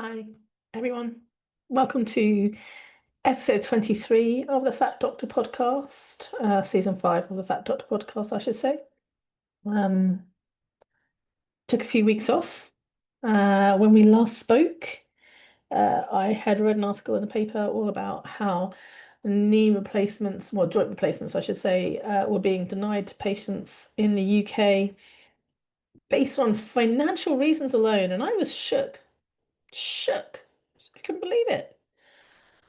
Hi, everyone. Welcome to episode 23 of the Fat Doctor podcast, season 5 of the Fat Doctor podcast, I should say. Um, Took a few weeks off. When we last spoke, I had read an article in the paper all about how knee replacements, well, joint replacements, I should say, were being denied to patients in the UK based on financial reasons alone. And I was shook, shook. I couldn't believe it.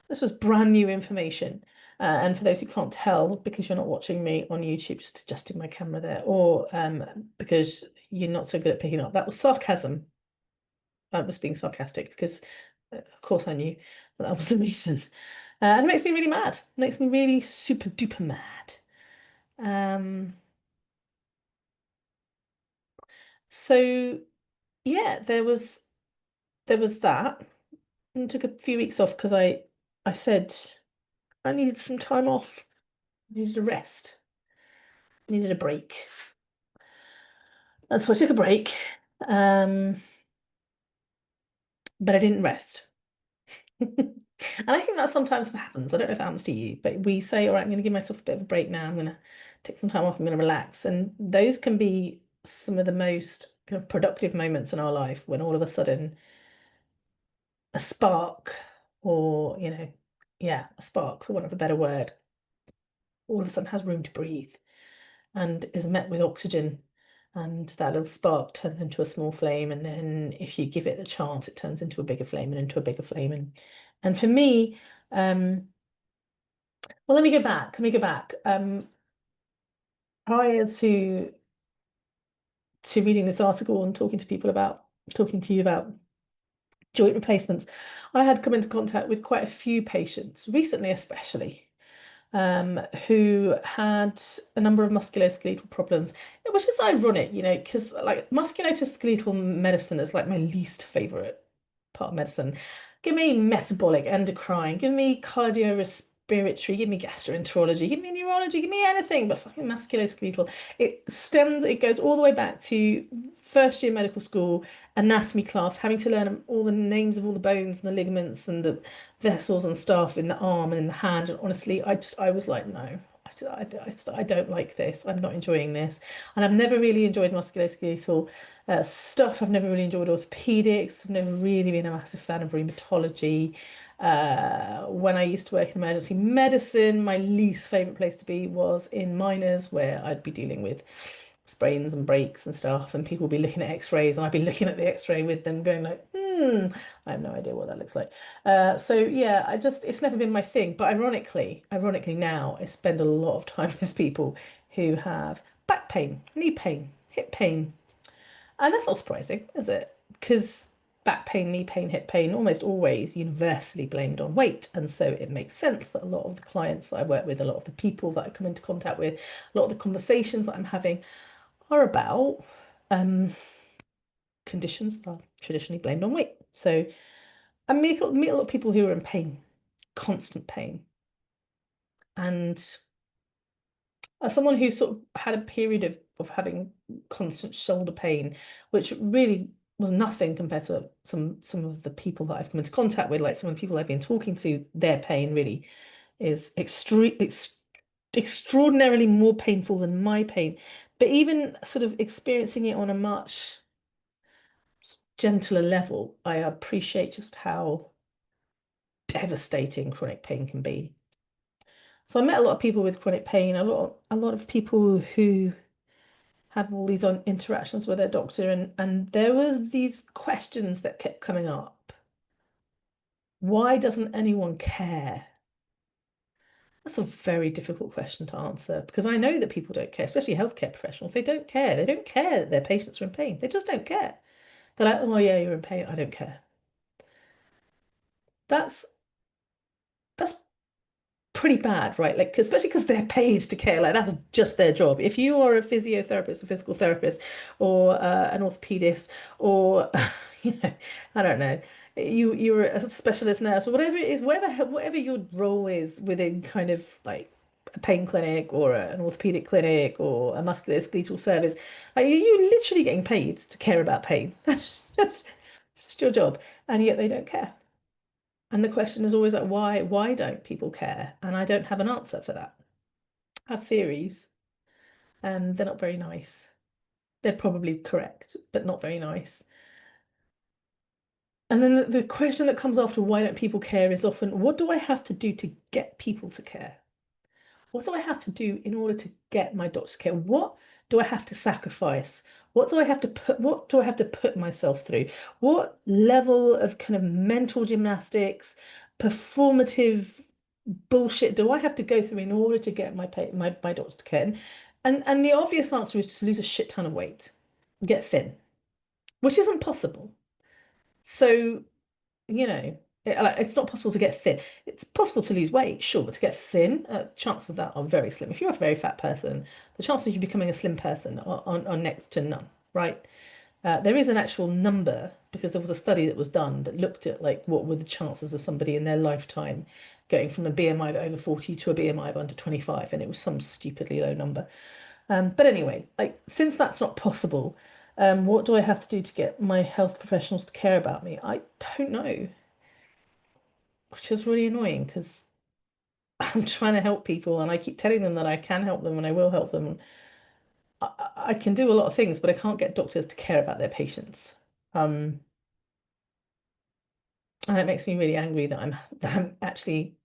This was brand new information. And for those who can't tell, because you're not watching me on YouTube, just adjusting my camera there, or because you're not so good at picking up, that was sarcasm. I was being sarcastic because, of course, I knew that was the reason. And it makes me really mad. It makes me really super duper mad. Um, so yeah, there was that. And took a few weeks off because I said I needed some time off. I needed a rest. I needed a break. And so I took a break, um, but I didn't rest. And I think that sometimes happens. I don't know if it happens to you, but we say, all right, I'm going to give myself a bit of a break now. I'm going to take some time off. I'm going to relax. And those can be some of the most kind of productive moments in our life when all of a sudden a spark, or, yeah, a spark, for want of a better word, all of a sudden has room to breathe and is met with oxygen. And that little spark turns into a small flame. And then if you give it the chance, it turns into a bigger flame and into a bigger flame. And for me, um, well, let me go back. Let me go back. Prior to reading this article and talking to you about joint replacements, I had come into contact with quite a few patients, recently especially, who had a number of musculoskeletal problems, which is ironic, because like musculoskeletal medicine is like my least favorite part of medicine. Give me metabolic, endocrine, give me cardiorespiratory, give me gastroenterology, give me neurology, give me anything but fucking musculoskeletal. It goes all the way back to first year medical school, anatomy class, having to learn all the names of all the bones and the ligaments and the vessels and stuff in the arm and in the hand. And honestly, I was like, no, I don't like this. I'm not enjoying this. And I've never really enjoyed musculoskeletal stuff. I've never really enjoyed orthopedics. I've never really been a massive fan of rheumatology. When I used to work in emergency medicine, my least favorite place to be was in minors, where I'd be dealing with sprains and breaks and stuff, and people would be looking at x-rays, and I'd be looking at the x-ray with them going like, I have no idea what that looks like. So yeah, it's never been my thing. But ironically now I spend a lot of time with people who have back pain, knee pain, hip pain. And that's not surprising, is it? Because back pain, knee pain, hip pain, almost always universally blamed on weight. And so it makes sense that a lot of the clients that I work with, a lot of the people that I come into contact with, a lot of the conversations that I'm having are about conditions that are traditionally blamed on weight. So I meet a lot of people who are in pain, constant pain. And as someone who sort of had a period of having constant shoulder pain, which really was nothing compared to some of the people that I've come into contact with, like some of the people I've been talking to, their pain really is extraordinarily more painful than my pain. But even sort of experiencing it on a much gentler level, I appreciate just how devastating chronic pain can be. So I met a lot of people with chronic pain, a lot of people who have all these on interactions with their doctor, and there was these questions that kept coming up. Why doesn't anyone care? That's a very difficult question to answer because I know that people don't care, especially healthcare professionals. They don't care. They don't care that their patients are in pain. They just don't care. They're like, oh yeah, you're in pain. I don't care. That's that's pretty bad, right? Like, especially because they're paid to care. Like, that's just their job. If you are a physiotherapist, a physical therapist, or an orthopedist, or I don't know, you're a specialist nurse or whatever it is, whatever your role is within kind of like a pain clinic or an orthopedic clinic or a musculoskeletal service, like you're literally getting paid to care about pain. That's just. It's just your job. And yet they don't care. And the question is always like, why don't people care? And I don't have an answer for that. I have theories, and they're not very nice. They're probably correct, but not very nice. And then the question that comes after why don't people care is often, what do I have to do to get people to care? What do I have to do in order to get my doctor to care? What do I have to sacrifice? What do I have to put myself through? What level of kind of mental gymnastics, performative bullshit do I have to go through in order to get my doctor to care? And the obvious answer is to lose a shit ton of weight, get thin, which isn't possible. So, it's not possible to get thin. It's possible to lose weight, sure, but to get thin, chances of that are very slim. If you're a very fat person, the chances of you becoming a slim person are next to none, right? There is an actual number because there was a study that was done that looked at like what were the chances of somebody in their lifetime going from a BMI of over 40 to a BMI of under 25, and it was some stupidly low number. But anyway, like since that's not possible, what do I have to do to get my health professionals to care about me? I don't know, which is really annoying because I'm trying to help people and I keep telling them that I can help them and I will help them. I can do a lot of things, but I can't get doctors to care about their patients. Um, and it makes me really angry that I'm actually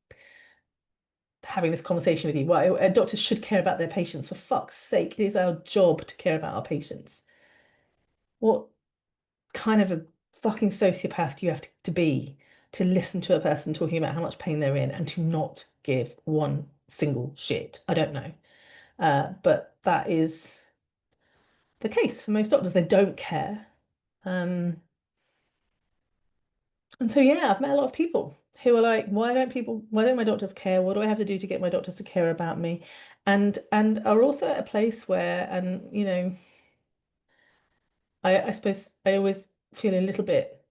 having this conversation with you. Well, doctors should care about their patients. For fuck's sake, it is our job to care about our patients. What kind of a fucking sociopath do you have to be to listen to a person talking about how much pain they're in and to not give one single shit? I don't know. But that is the case for most doctors. They don't care. Um, and so yeah, I've met a lot of people who are like, why don't my doctors care? What do I have to do to get my doctors to care about me? And are also at a place where, and I suppose I always feel a little bit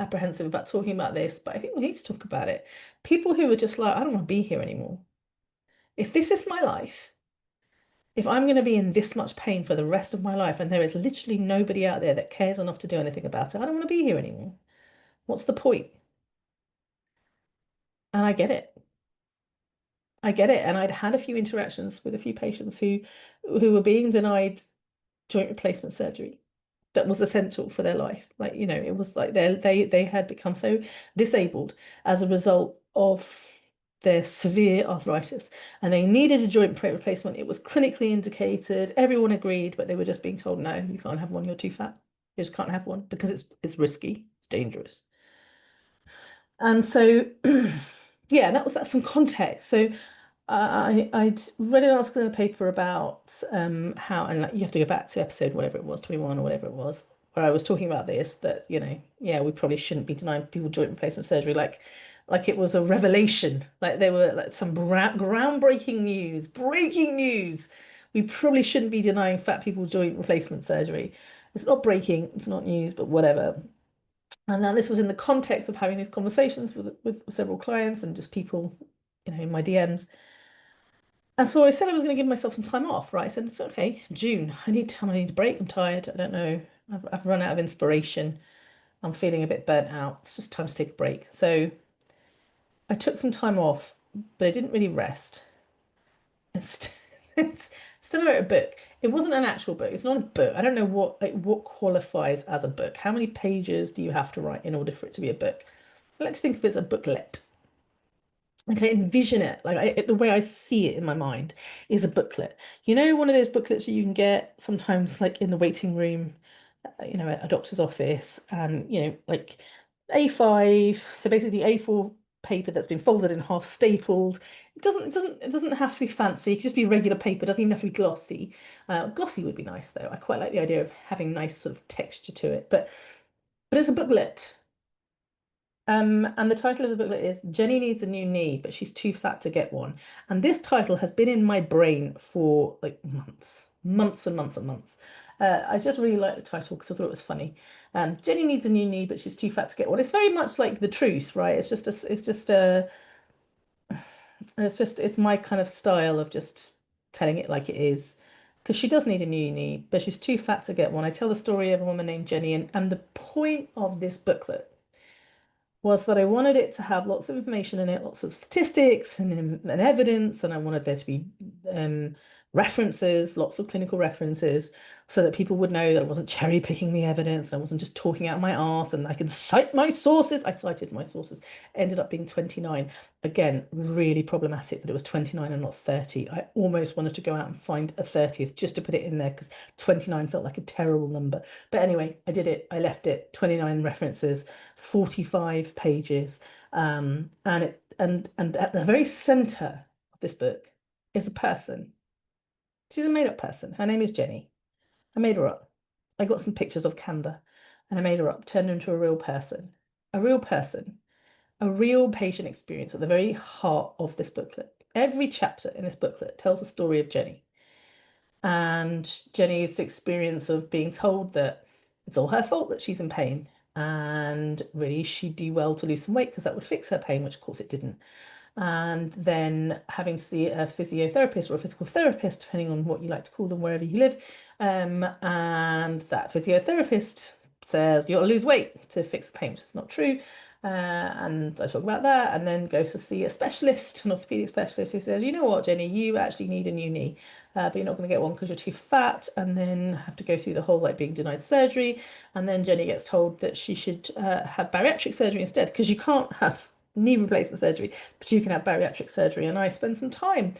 apprehensive about talking about this, but I think we need to talk about it. People who are just like, I don't want to be here anymore. If this is my life, if I'm going to be in this much pain for the rest of my life, and there is literally nobody out there that cares enough to do anything about it, I don't want to be here anymore. What's the point? And I get it. I get it. And I'd had a few interactions with a few patients who were being denied joint replacement surgery that was essential for their life. Like, it was like they had become so disabled as a result of their severe arthritis and they needed a joint replacement. It was clinically indicated. Everyone agreed, but they were just being told, no, you can't have one, you're too fat. You just can't have one because it's risky, it's dangerous. And so yeah, that's some context. So I'd read an article in the paper about how, and like you have to go back to episode whatever it was, 21 or whatever it was, where I was talking about this, that, yeah, we probably shouldn't be denying people joint replacement surgery like it was a revelation. Like they were like some groundbreaking news, breaking news. We probably shouldn't be denying fat people joint replacement surgery. It's not breaking, it's not news, but whatever. And now this was in the context of having these conversations with several clients and just people, in my DMs. And so I said I was going to give myself some time off, right? I said, it's okay, June. I need time. I need a break. I'm tired. I don't know. I've run out of inspiration. I'm feeling a bit burnt out. It's just time to take a break. So I took some time off, but I didn't really rest. Instead, instead I wrote a book. It wasn't an actual book. It's not a book. I don't know what qualifies as a book. How many pages do you have to write in order for it to be a book? I like to think of it as a booklet. Like I envision it, the way I see it in my mind is a booklet. One of those booklets that you can get sometimes like in the waiting room, at a doctor's office, and like A5, so basically A4 paper that's been folded in half, stapled. It doesn't have to be fancy. It could just be regular paper. It doesn't even have to be glossy. Glossy would be nice though. I quite like the idea of having nice sort of texture to it, but it's a booklet. And the title of the booklet is Jenny Needs a New Knee, but she's too fat to get one. And this title has been in my brain for like months, months and months and months. I just really like the title because I thought it was funny. Jenny needs a new knee, but she's too fat to get one. It's very much like the truth, right? It's my kind of style of just telling it like it is. because she does need a new knee, but she's too fat to get one. I tell the story of a woman named Jenny, and the point of this booklet was that I wanted it to have lots of information in it, lots of statistics and evidence, and I wanted there to be references, lots of clinical references, so that people would know that I wasn't cherry picking the evidence, I wasn't just talking out my arse, and I can cite my sources. I cited my sources. Ended up being 29. Again, really problematic that it was 29 and not 30. I almost wanted to go out and find a 30th just to put it in there because 29 felt like a terrible number. But anyway, I did it. I left it. 29 references, 45 pages. And at the very center of this book is a person. She's a made-up person. Her name is Jenny. I made her up. I got some pictures of Canva and I made her up, turned her into a real person. A real person. A real patient experience at the very heart of this booklet. Every chapter in this booklet tells the story of Jenny and Jenny's experience of being told that it's all her fault that she's in pain and really she'd do well to lose some weight because that would fix her pain, which of course it didn't. And then having to see a physiotherapist or a physical therapist, depending on what you like to call them wherever you live. And that physiotherapist says you got to lose weight to fix the pain, which is not true. And I talk about that, and then goes to see a specialist, an orthopedic specialist, who says, you know what, Jenny, you actually need a new knee, but you're not going to get one because you're too fat, and then have to go through the whole like being denied surgery. And then Jenny gets told that she should have bariatric surgery instead because you can't have knee replacement surgery, but you can have bariatric surgery. And I spend some time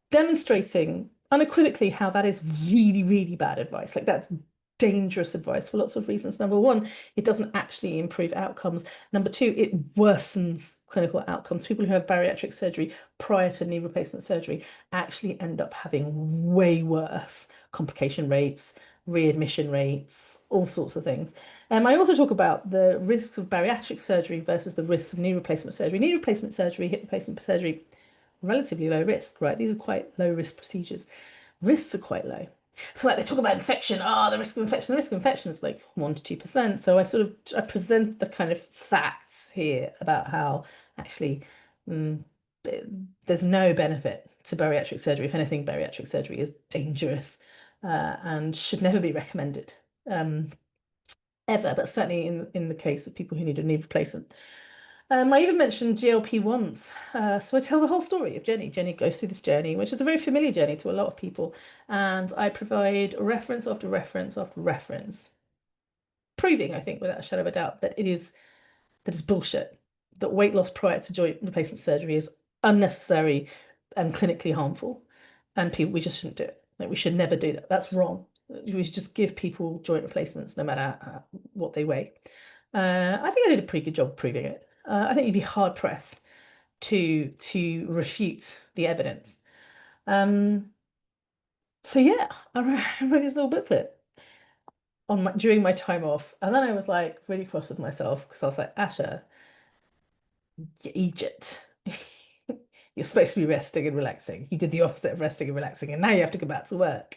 demonstrating unequivocally how that is really, really bad advice. Like that's dangerous advice for lots of reasons. Number one, it doesn't actually improve outcomes. Number two, it worsens clinical outcomes. People who have bariatric surgery prior to knee replacement surgery actually end up having way worse complication rates, readmission rates, all sorts of things. I also talk about the risks of bariatric surgery versus the risks of knee replacement surgery. Knee replacement surgery, hip replacement surgery, relatively low risk, right? These are quite low risk procedures. Risks are quite low. So like they talk about infection, the risk of infection, the risk of infection is like 1 to 2%. So I present the kind of facts here about how actually mm, there's no benefit to bariatric surgery. If anything, bariatric surgery is dangerous and should never be recommended ever, but certainly in the case of people who need a knee replacement. I even mentioned GLP-1s. So I tell the whole story of Jenny. Jenny goes through this journey, which is a very familiar journey to a lot of people. And I provide reference after reference after reference, proving, I think, without a shadow of a doubt, that it's bullshit. That weight loss prior to joint replacement surgery is unnecessary and clinically harmful. And we just shouldn't do it. Like we should never do that. That's wrong. We should just give people joint replacements no matter what they weigh. I think I did a pretty good job proving it. I think you'd be hard pressed to refute the evidence. So yeah, I wrote this little booklet during my time off, and then I was like really cross with myself because I was like, Asha, you Egypt. You're supposed to be resting and relaxing. You did the opposite of resting and relaxing, and now you have to go back to work.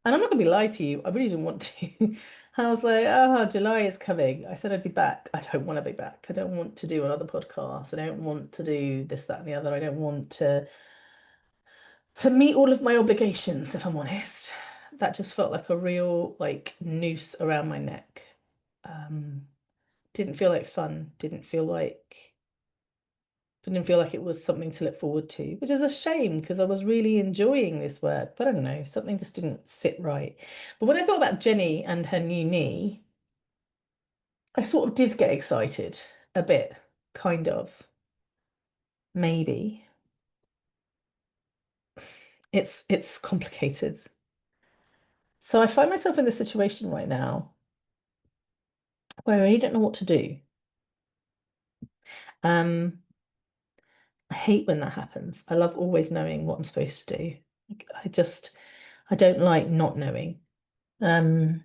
And I'm not gonna be lie to you, I really didn't want to. I was like, July is coming. I said I'd be back. I don't want to be back. I don't want to do another podcast. I don't want to do this, that, and the other. I don't want to meet all of my obligations, if I'm honest. That just felt like a real like noose around my neck. Um, didn't feel like fun. Didn't feel like it was something to look forward to, which is a shame because I was really enjoying this work. But I don't know, something just didn't sit right. But when I thought about Jenny and her new knee, I sort of did get excited a bit, kind of, maybe. It's complicated. So I find myself in this situation right now where I really don't know what to do. Um, I hate when that happens. I love always knowing what I'm supposed to do. Like, I don't like not knowing. Um,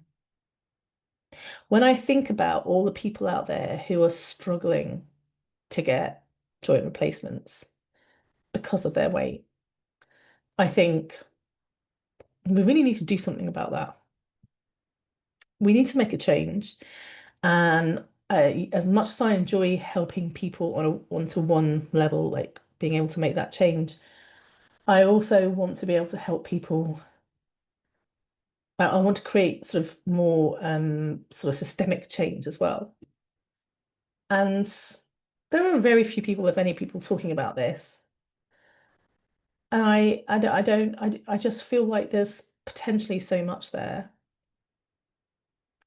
when I think about all the people out there who are struggling to get joint replacements because of their weight, I think we really need to do something about that. We need to make a change. And as much as I enjoy helping people on a one-to-one level, like being able to make that change, I also want to be able to help people I want to create sort of more sort of systemic change as well. And there are very few people, if any people, talking about this. And I just feel like there's potentially so much there.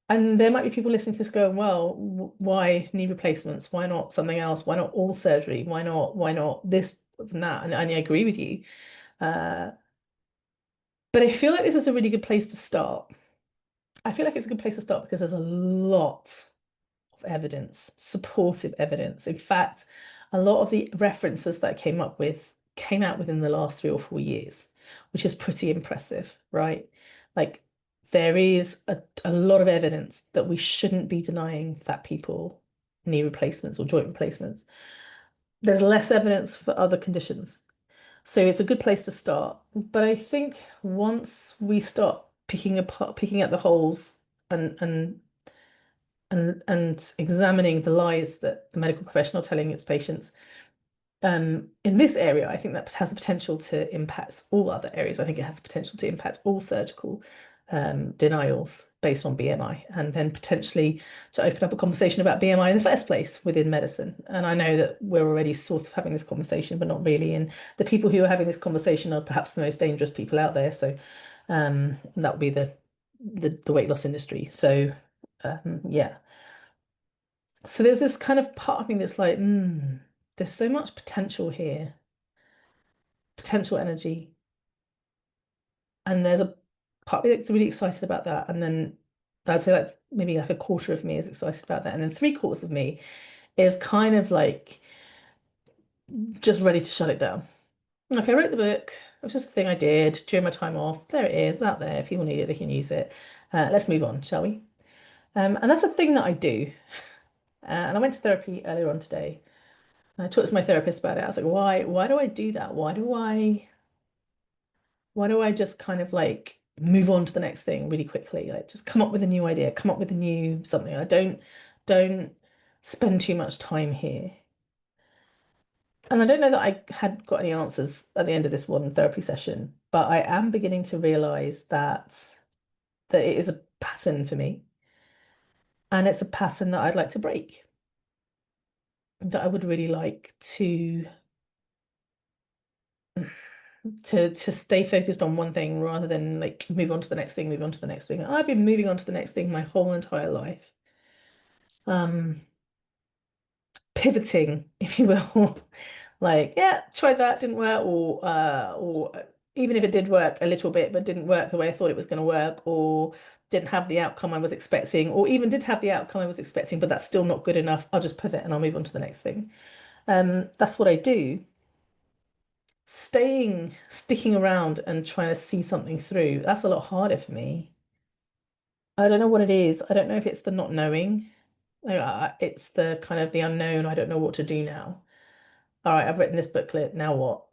And there might be people listening to this going, well, why knee replacements? Why not something else? Why not all surgery? Why not this and that? And I agree with you. Uh, but I feel like this is a really good place to start. I feel like it's a good place to start because there's a lot of evidence, supportive evidence. In fact, a lot of the references that I came out within the last 3 or 4 years, which is pretty impressive, right? Like there is a lot of evidence that we shouldn't be denying fat people knee replacements or joint replacements. There's less evidence for other conditions. So it's a good place to start. But I think once we start picking at the holes and and examining the lies that the medical professional telling its patients, in this area, I think that has the potential to impact all other areas. I think it has the potential to impact all surgical denials based on BMI, and then potentially to open up a conversation about BMI in the first place within medicine. And I know that we're already sort of having this conversation, but not really. And the people who are having this conversation are perhaps the most dangerous people out there. So that would be the weight loss industry. So yeah. So there's this kind of part of me that's like, there's so much potential here, potential energy. And there's a part of me that's really excited about that. And then I'd say that's maybe like a quarter of me is excited about that. And then three-quarters of me is kind of like just ready to shut it down. Like I wrote the book, it was just a thing I did during my time off. There it is, out there. If people need it, they can use it. Let's move on, shall we? And that's a thing that I do. And I went to therapy earlier on today. I talked to my therapist about it. I was like, why do I do that? Why do I just kind of like move on to the next thing really quickly? Like just come up with a new idea, come up with a new something. I don't spend too much time here. And I don't know that I had got any answers at the end of this one therapy session, but I am beginning to realize that it is a pattern for me. And it's a pattern that I'd like to break. That I would really like to stay focused on one thing rather than like move on to the next thing, move on to the next thing. I've been moving on to the next thing my whole entire life. Um, Pivoting, if you will. Like, yeah, tried that, didn't work, or even if it did work a little bit, but didn't work the way I thought it was going to work, or didn't have the outcome I was expecting, or even did have the outcome I was expecting, but that's still not good enough. I'll just pivot and I'll move on to the next thing. That's what I do. Sticking around and trying to see something through, that's a lot harder for me. I don't know what it is. I don't know if it's the not knowing. It's the kind of the unknown. I don't know what to do now. All right, I've written this booklet. Now what?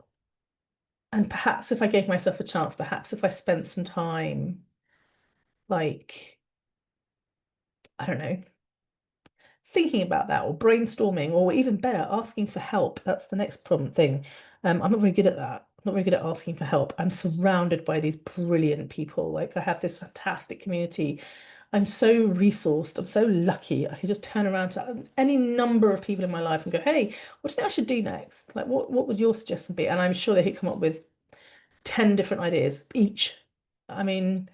And perhaps if I gave myself a chance, perhaps if I spent some time, like, I don't know, thinking about that or brainstorming, or even better, asking for help. That's the next problem thing. I'm not very good at that. I'm not very good at asking for help. I'm surrounded by these brilliant people. Like I have this fantastic community. I'm so resourced. I'm so lucky. I can just turn around to any number of people in my life and go, "Hey, what do you think I should do next? Like, what would your suggestion be?" And I'm sure they could come up with 10 different ideas each. I mean,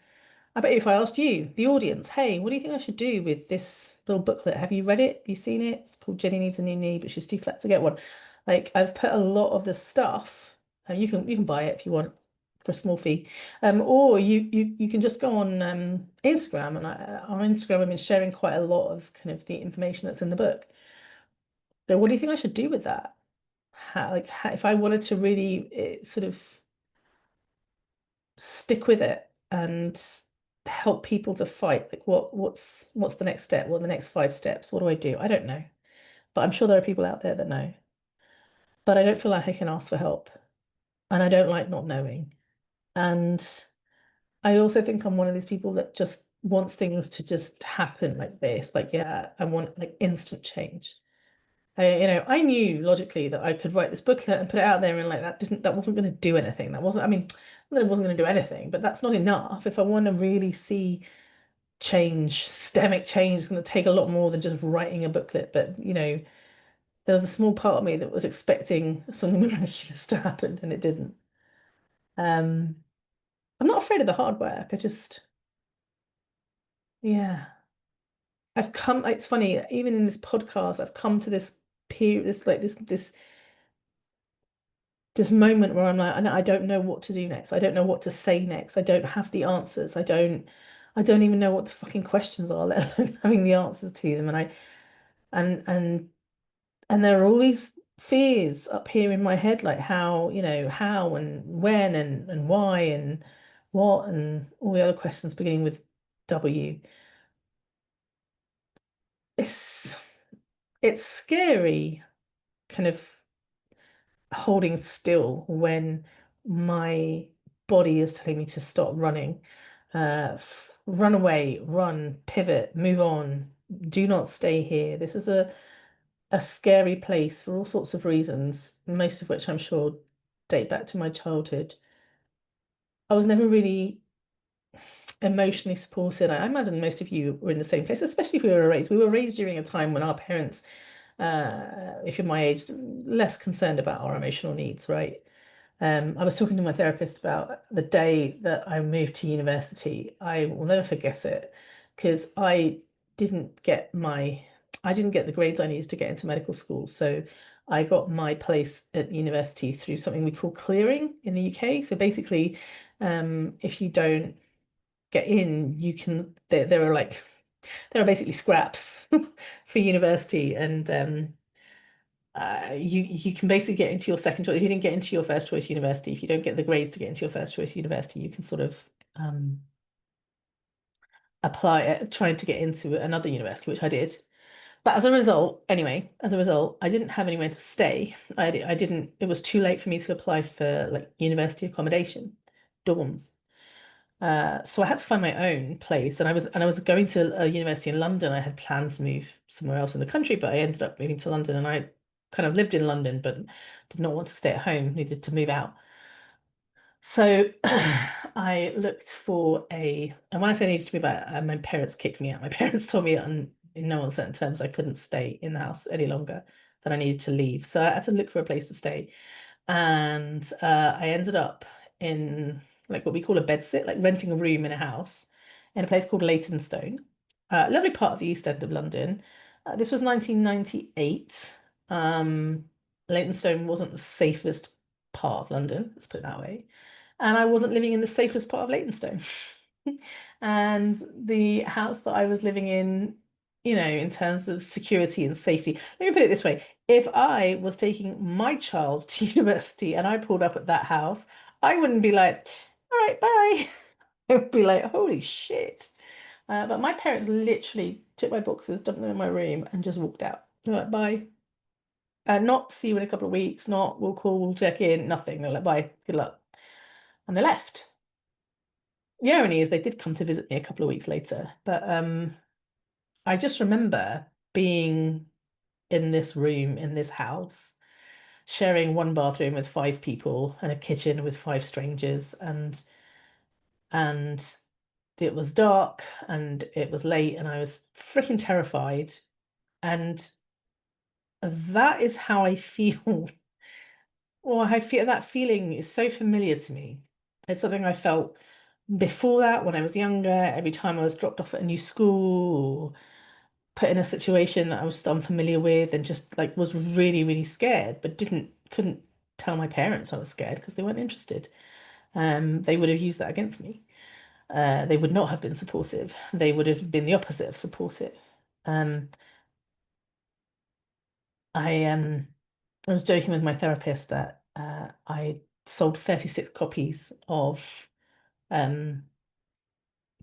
I bet if I asked you, the audience, hey, what do you think I should do with this little booklet? Have you read it? Have you seen it? It's called Jenny Needs a New Knee, but she's too fat to get one. Like I've put a lot of the stuff, and you can buy it if you want for a small fee. Or you can just go on Instagram, and on Instagram I've been sharing quite a lot of kind of the information that's in the book. So what do you think I should do with that? If I wanted to really sort of stick with it and help people to fight. Like what's the next step? What are the next 5 steps? What do I do? I don't know. But I'm sure there are people out there that know. But I don't feel like I can ask for help. And I don't like not knowing. And I also think I'm one of these people that just wants things to just happen like this. Like, yeah, I want like instant change. I knew logically that I could write this booklet and put it out there and like that wasn't going to do anything. That wasn't, I mean, Well, I wasn't going to do anything, but that's not enough. If I want to really see change, systemic change, it's going to take a lot more than just writing a booklet. But, there was a small part of me that was expecting something miraculous to happen, and it didn't. Um, I'm not afraid of the hard work. Yeah. It's funny, even in this podcast, I've come to this period, this moment where I'm like, I don't know what to do next. I don't know what to say next. I don't have the answers. I don't even know what the fucking questions are, let alone having the answers to them. And and and there are all these fears up here in my head, like how and when and why and what and all the other questions beginning with W. It's it's scary, kind of holding still when my body is telling me to stop running. Run away, run, pivot, move on. Do not stay here. This is a scary place for all sorts of reasons, most of which I'm sure date back to my childhood. I was never really emotionally supported. I imagine most of you were in the same place, especially if we were raised. We were raised during a time when our parents, if you're my age, less concerned about our emotional needs, right? I was talking to my therapist about the day that I moved to university. I will never forget it because didn't get my, I didn't get the grades I needed to get into medical school. So I got my place at university through something we call clearing in the UK. So basically, if you don't get in, you can, there are basically scraps for university and you can basically get into your second choice. If you didn't get into your first choice university, if you don't get the grades to get into your first choice university, you can sort of apply it, trying to get into another university, which I did. But as a result, I didn't have anywhere to stay. I didn't, it was too late for me to apply for like university accommodation, dorms. So I had to find my own place, and I was going to a university in London. I had planned to move somewhere else in the country, but I ended up moving to London, and I kind of lived in London, but did not want to stay at home. Needed to move out. So I looked for and when I say I needed to move out, my parents kicked me out. My parents told me in no uncertain terms I couldn't stay in the house any longer, that I needed to leave. So I had to look for a place to stay. And I ended up in like what we call a bedsit, like renting a room in a house in a place called Leytonstone, lovely part of the East End of London. This was 1998. Leytonstone wasn't the safest part of London, let's put it that way. And I wasn't living in the safest part of Leytonstone. And the house that I was living in, in terms of security and safety, let me put it this way. If I was taking my child to university and I pulled up at that house, I wouldn't be like, all right, bye. I would be like, holy shit. But my parents literally took my boxes, dumped them in my room, and just walked out. They're like, bye. Not see you in a couple of weeks, not we'll call, we'll check in, nothing. They're like, bye, good luck. And they left. The irony is they did come to visit me a couple of weeks later, but I just remember being in this room in this house, sharing one bathroom with five people and a kitchen with five strangers, and it was dark and it was late and I was freaking terrified. And that is how I feel. Well, I feel that feeling is so familiar to me. It's something I felt before that when I was younger, every time I was dropped off at a new school or put in a situation that I was unfamiliar with and just like was really, really scared, but couldn't tell my parents I was scared because they weren't interested. They would have used that against me. They would not have been supportive. They would have been the opposite of supportive. Um, I was joking with my therapist that I sold 36 copies of um,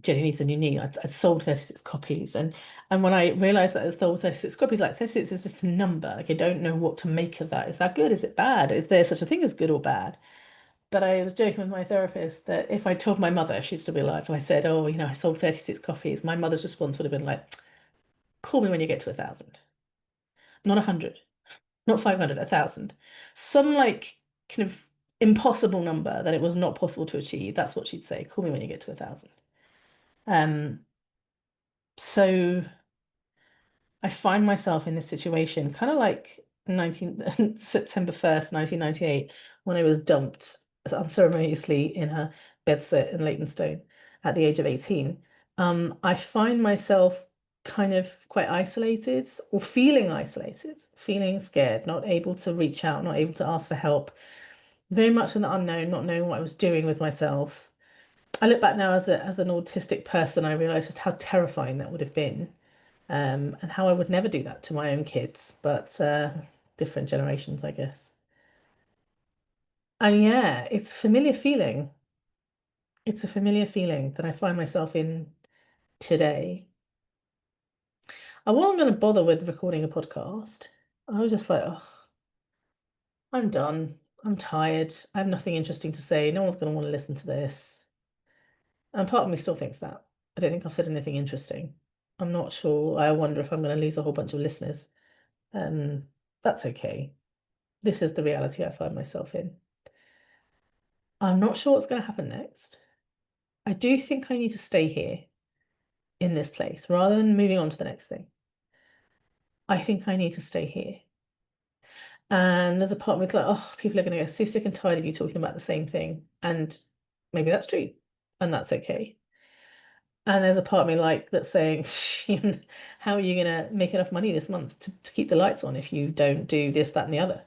Jenny Needs a New Knee. I'd sold 36 copies. And when I realized that I sold 36 copies, like 36 is just a number. Like I don't know what to make of that. Is that good? Is it bad? Is there such a thing as good or bad? But I was joking with my therapist that if I told my mother, she'd still be alive, if I said, oh, I sold 36 copies, my mother's response would have been like, call me when you get to 1,000. Not 100, not 500, 1,000. Some like kind of impossible number that it was not possible to achieve. That's what she'd say. Call me when you get to 1,000. Um, so I find myself in this situation, kind of like 19 September 1st, 1998, when I was dumped unceremoniously in a bedsit in Leytonstone at the age of 18. I find myself kind of quite isolated or feeling isolated, feeling scared, not able to reach out, not able to ask for help, very much in the unknown, not knowing what I was doing with myself. I look back now as an autistic person, I realize just how terrifying that would have been, and how I would never do that to my own kids, but different generations, I guess. And yeah, it's a familiar feeling. It's a familiar feeling that I find myself in today. I wasn't going to bother with recording a podcast. I was just like, oh, I'm done. I'm tired. I have nothing interesting to say. No one's going to want to listen to this. And part of me still thinks that. I don't think I've said anything interesting. I'm not sure. I wonder if I'm going to lose a whole bunch of listeners. Um, that's okay. This is the reality I find myself in. I'm not sure what's going to happen next. I do think I need to stay here in this place rather than moving on to the next thing. I think I need to stay here. And there's a part of me that's like, oh, people are going to get so sick and tired of you talking about the same thing. And maybe that's true. And that's okay. And there's a part of me like that's saying, how are you going to make enough money this month to keep the lights on if you don't do this, that, and the other?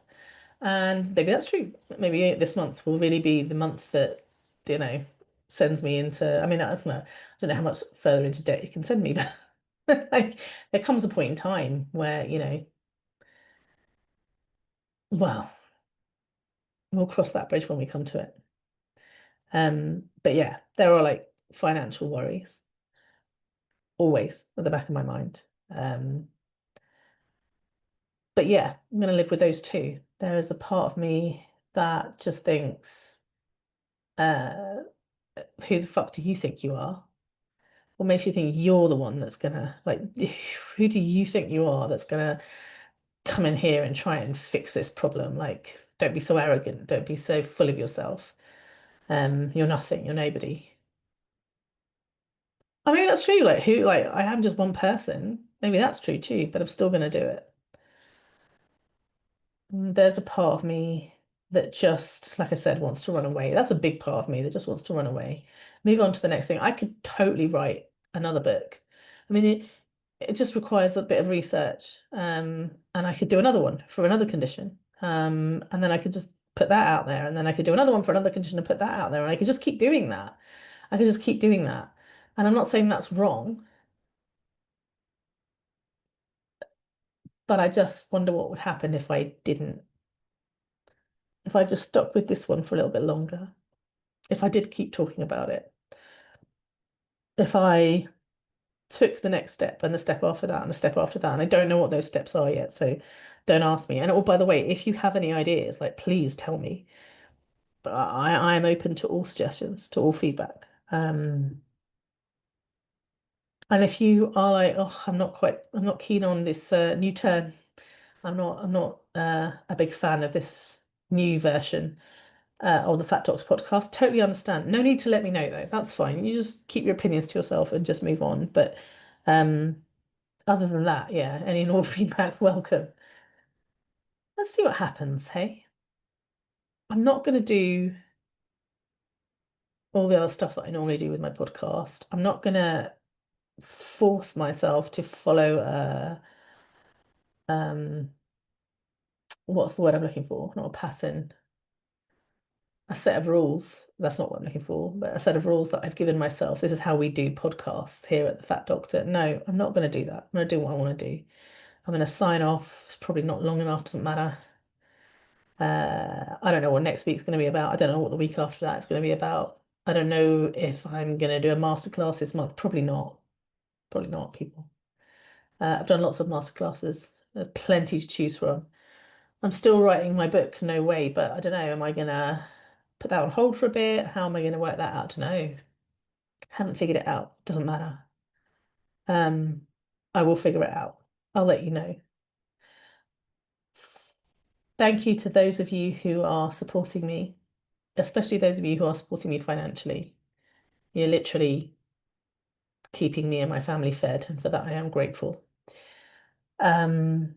And maybe that's true. Maybe this month will really be the month that, you know, sends me into, I mean, I don't know how much further into debt it can send me, but like there comes a point in time where, well, we'll cross that bridge when we come to it. But yeah, there are like financial worries always at the back of my mind. But yeah, I'm gonna live with those too. There is a part of me that just thinks, uh, who the fuck do you think you are? What makes you think you're the one that's gonna like who do you think you are that's gonna come in here and try and fix this problem? Like, don't be so arrogant, don't be so full of yourself. You're nothing, you're nobody. I mean that's true, like I am just one person. Maybe that's true too, but I'm still gonna do it. There's a part of me that just, like I said, wants to run away. That's a big part of me that just wants to run away. Move on to the next thing. I could totally write another book. I mean, it just requires a bit of research. And I could do another one for another condition. And then I could just put that out there. And then I could do another one for another condition and put that out there. And I could just keep doing that. I could just keep doing that. And I'm not saying that's wrong, but I just wonder what would happen if I didn't, if I just stuck with this one for a little bit longer. If I did keep talking about it, if I took the next step and the step after that and the step after that, and I don't know what those steps are yet, so don't ask me. And oh, by the way, if you have any ideas, like please tell me. But I am open to all suggestions, to all feedback. And if you are like, oh, I'm not keen on this new turn. I'm not a big fan of this new version of the Fat Docs podcast. Totally understand. No need to let me know though. That's fine. You just keep your opinions to yourself and just move on. But um, other than that, yeah, any and all feedback welcome. Let's see what happens. Hey, I'm not going to do all the other stuff that I normally do with my podcast. I'm not going to force myself to follow um what's the word I'm looking for? Not a pattern, a set of rules. That's not what I'm looking for, but a set of rules that I've given myself. This is how we do podcasts here at the Fat Doctor. No, I'm not going to do that. I'm going to do what I want to do. I'm going to sign off. It's probably not long enough, doesn't matter. I don't know what next week's going to be about. I don't know what the week after that is going to be about. I don't know if I'm going to do a masterclass this month. Probably not. Probably not, people. I've done lots of masterclasses. There's plenty to choose from. I'm still writing my book, no way, but I don't know. Am I going to put that on hold for a bit? How am I going to work that out? I don't know. Haven't figured it out. Doesn't matter. Um, I will figure it out. I'll let you know. Thank you to those of you who are supporting me especially those of you who are supporting me financially. You're literally keeping me and my family fed, and for that I am grateful. Um,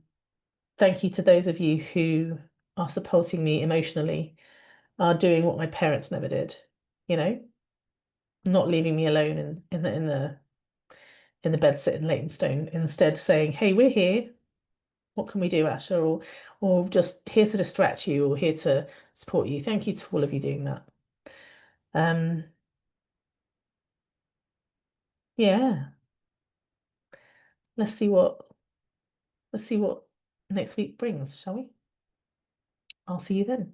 Thank you to those of you who are supporting me emotionally, are doing what my parents never did, you know, not leaving me alone in the bed sitting Leytonstone, instead saying, "Hey, we're here. What can we do, Asha?" Or just here to distract you or here to support you. Thank you to all of you doing that. Um, yeah, let's see what let's see what next week brings, shall we? I'll see you then.